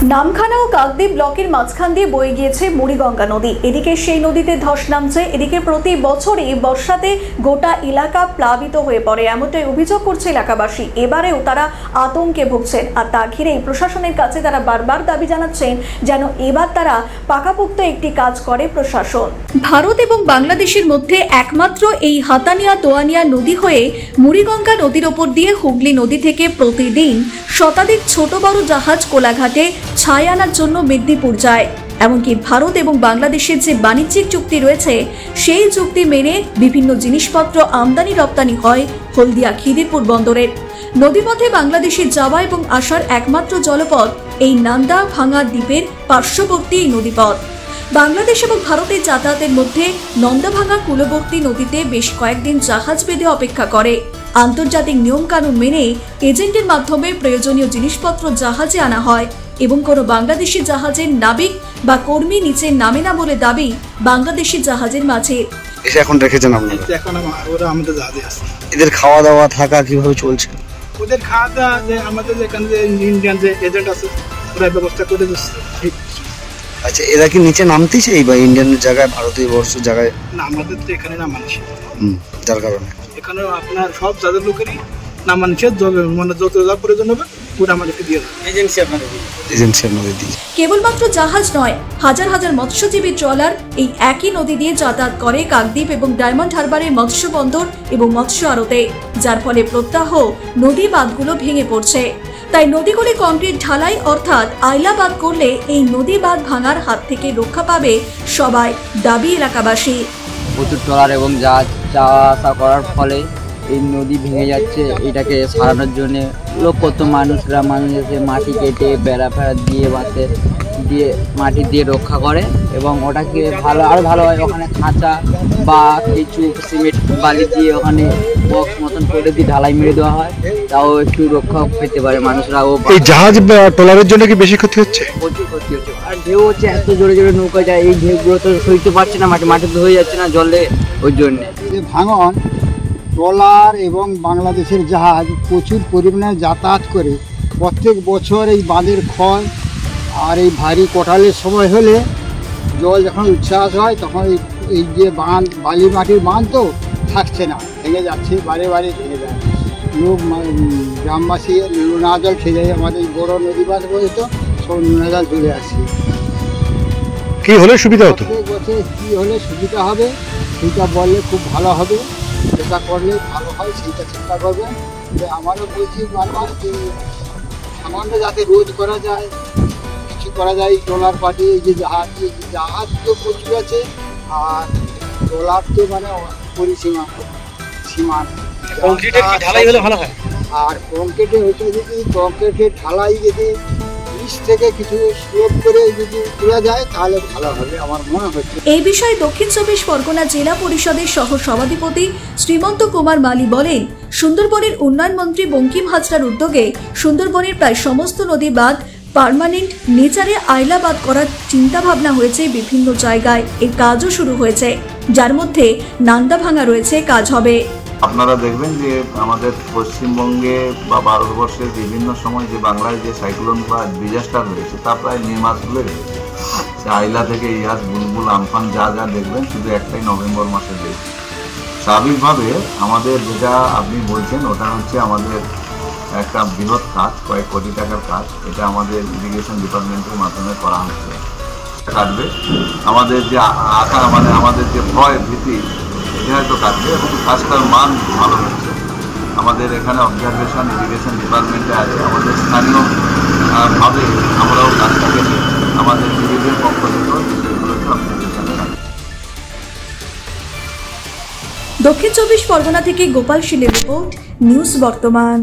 নামখানা ও কাকদ্বীপ ব্লকের মাঝখান দিয়ে বয়ে গিয়েছে মুড়িগঙ্গা নদী। এদিকে সেই নদীতে ধস নামছে। এদিকে প্রতি বছরই বর্ষাতে গোটা এলাকা প্লাবিত হয়ে পড়ে, এমনটাই অভিযোগ করছে এলাকাবাসী। এবারেও তারা আতঙ্কে ভুগছেন, আর তা ঘিরেই প্রশাসনের কাছে তারা বারবার দাবি জানাচ্ছেন যেন এবার তারা পাকাপোক্ত একটি কাজ করে প্রশাসন। ভারত এবং বাংলাদেশের মধ্যে একমাত্র এই হাতানিয়া তোয়ানিয়া নদী হয়ে মুড়িগঙ্গা নদীর ওপর দিয়ে হুগলি নদী থেকে প্রতিদিন শতাধিক ছোট বড় জাহাজ কোলাঘাটে ছাই আনার জন্য মেদিনীপুর যায়। এমনকি ভারত এবং বাংলাদেশের যে বাণিজ্যিক চুক্তি রয়েছে সেই চুক্তি মেনে বিভিন্ন জিনিসপত্র আমদানি রপ্তানি হয় হলদিয়া খিদিরপুর বন্দরের। নদীপথে বাংলাদেশে যাওয়া এবং আসার একমাত্র জলপথ এই নান্দা ভাঙা দ্বীপের পার্শ্ববর্তী এই নদীপথ। বাংলাদেশ এবং ভারতের যাতায়াতের মধ্যে নন্দাভাঙা কূলবর্তী নদীতে বেশ কয়েকদিন জাহাজ বেঁধে অপেক্ষা করে। আন্তর্জাতিক নিয়মকানুন মেনে এজেন্টের মাধ্যমে প্রয়োজনীয় জিনিসপত্র জাহাজে আনা হয় এবং কোনো বাংলাদেশি জাহাজের নাবিক বা কর্মী নিচে নামে না বলে দাবি বাংলাদেশি জাহাজের মাঝে। এখন রেখেছেন আপনারা? এখন ওরা আমাদের জাহাজে আছে। এদের খাওয়া দাওয়া থাকা কিভাবে চলছে? ওদের খাওয়া দাওয়া যে আমাদের এখানে যে ইন্ডিয়ান যে এজেন্ট আছে ওরা ব্যবস্থা করে দিচ্ছে। আচ্ছা, এরা কি নিচে নামতেই চাই বা ইন্ডিয়ানের জায়গায় ভারতীয় বর্ষের জায়গায়? না, আমাদের তো এখানে নামা নিষেধ। যার কারণে এখানে আপনার সব যাদের লোকেরই নামা নিষেধ, মানে যত যা প্রয়োজন হবে ওটা আমাদেরকে দিয়ে দেবে এজেন্সি আপনাদের দিয়ে। কেবলমাত্র জাহাজ নয়, হাজার হাজার মৎস্যজীবী ট্রলার এই একই নদী দিয়ে যাতায়াত করে কাকদ্বীপ এবং ডায়মন্ড হারবারের মৎস্য বন্দর এবং মৎস্য আড়তে, যার ফলে প্রত্যাহ নদী বাঁধগুলো ভেঙে পড়ছে। তাই নদীগুলি কংক্রিট ঢালাই অর্থাৎ আইলা বাঁধ করলে এই নদী বাঁধ ভাঙার হাত থেকে রক্ষা পাবে সবাই, দাবি এলাকাবাসী। প্রচুর ট্রলার এবং জাহাজ যাওয়া আসা করার ফলে এই নদী ভেঙে যাচ্ছে। এটাকে সারানোর জন্য লোক কত মানুষরা এসে মাটি কেটে বেড়া ফেড়া দিয়ে বাঁধে দিয়ে মাটি দিয়ে রক্ষা করে এবং ওটাকে আরও ভালো হয়। ওখানে খাঁচা বা কিছু সিমেন্ট বালি দিয়ে ওখানে বক্স মতন করে দিয়ে ঢালাই মেরে দেওয়া হয়, তাও একটু রক্ষা পেতে পারে মানুষরা। এই জাহাজ ট্রলারের জন্য কি বেশি ক্ষতি হচ্ছে? প্রচুর ক্ষতি হচ্ছে। আর ঢেউ হচ্ছে, এত জোরে জোরে নৌকা যায়, এই ঢেউগুলো তো সইতে পারছে না, মাটি তো হয়ে যাচ্ছে না জলে। ওই জন্যে ভাঙন ট্রলার এবং বাংলাদেশের জাহাজ প্রচুর পরিমাণে যাতায়াত করে। প্রত্যেক বছর এই বাঁধের ক্ষয় আর এই ভারী কোটালের সময় হলে জল যখন উচ্ছ্বাস হয় তখন এই যে বাঁধ বালি মাটির বাঁধ তো থাকছে না, ভেঙে যাচ্ছে, বারে বারে ভেঙে যায়। লোক গ্রামবাসী নোনা জল খেয়ে যায়। আমাদের বড় নদী বাঁধ বলতো সব নোনা জল চলে আসছে। কি হলে সুবিধা হতো? বছর কী হলে সুবিধা হবে সেইটা বললে খুব ভালো হবে, যেটা করলে ভালো হয় সেইটা চিন্তা করবেন। যে আমারও বলছি বারবার যে সামান্য যাতে রোধ করা যায়, কিছু করা যায়। ট্রলার পাটি এই যে জাহাজ তো প্রচুর আছে, আর ট্রলার তো মানে পরিসীমা সীমা। কংক্রিটের কি ঢালাই হলে ভালো হয়? আর কংক্রিটের ওইটা যদি কংক্রিটের ঢালাই যদি থেকে কিছু স্লোপ করে যদি তোলা যায় তাহলে ভালো হবে আমার মনে হচ্ছে। এই বিষয়ে দক্ষিণ চব্বিশ পরগনা জেলা পরিষদের সহ সভাধিপতি শ্রীমন্ত কুমার মালি বলেন, সুন্দরবনের উন্নয়ন মন্ত্রী বঙ্কিম হাজরার উদ্যোগে সুন্দরবনের প্রায় সমস্ত নদী বাঁধ পার্মানেন্ট নেচারে আইলা বাঁধ করার চিন্তা ভাবনা হয়েছে। বিভিন্ন জায়গায় এর কাজও শুরু হয়েছে, যার মধ্যে নান্দা ভাঙা রয়েছে, কাজ হবে। আপনারা দেখবেন যে আমাদের পশ্চিমবঙ্গে বা ভারতবর্ষের বিভিন্ন সময় যে বাংলায় যে সাইক্লোন বা ডিজাস্টার হয়েছে তা প্রায় মে মাস ধরে রয়েছে। সে আইলা থেকে ইয়াস, বুলবুল, আমফান যা দেখবেন শুধু একটাই নভেম্বর মাসে রয়েছে। স্বাভাবিকভাবে আমাদের যেটা আপনি বলছেন ওটা হচ্ছে আমাদের একটা বৃহৎ কাজ, কয়েক কোটি টাকার কাজ। এটা আমাদের ইরিগেশন ডিপার্টমেন্টের মাধ্যমে করা হচ্ছে, কাটবে। আমাদের যে আশা মানে আমাদের যে ভয় ভীতি এটা হয়তো কাটবে এবং কাজটার মান ভালো হচ্ছে। আমাদের এখানে অবজারভেশন ইরিগেশন ডিপার্টমেন্টে আছে, আমাদের স্থানীয় ভাবে আমরাও কাজটাকে আমাদের নিজেদের পক্ষ থেকেও বিষয়গুলোকে অবজারভেশনে রাখি। দক্ষিণ চব্বিশ পরগনা থেকে গোপাল শীলের রিপোর্ট, নিউজ বর্তমান।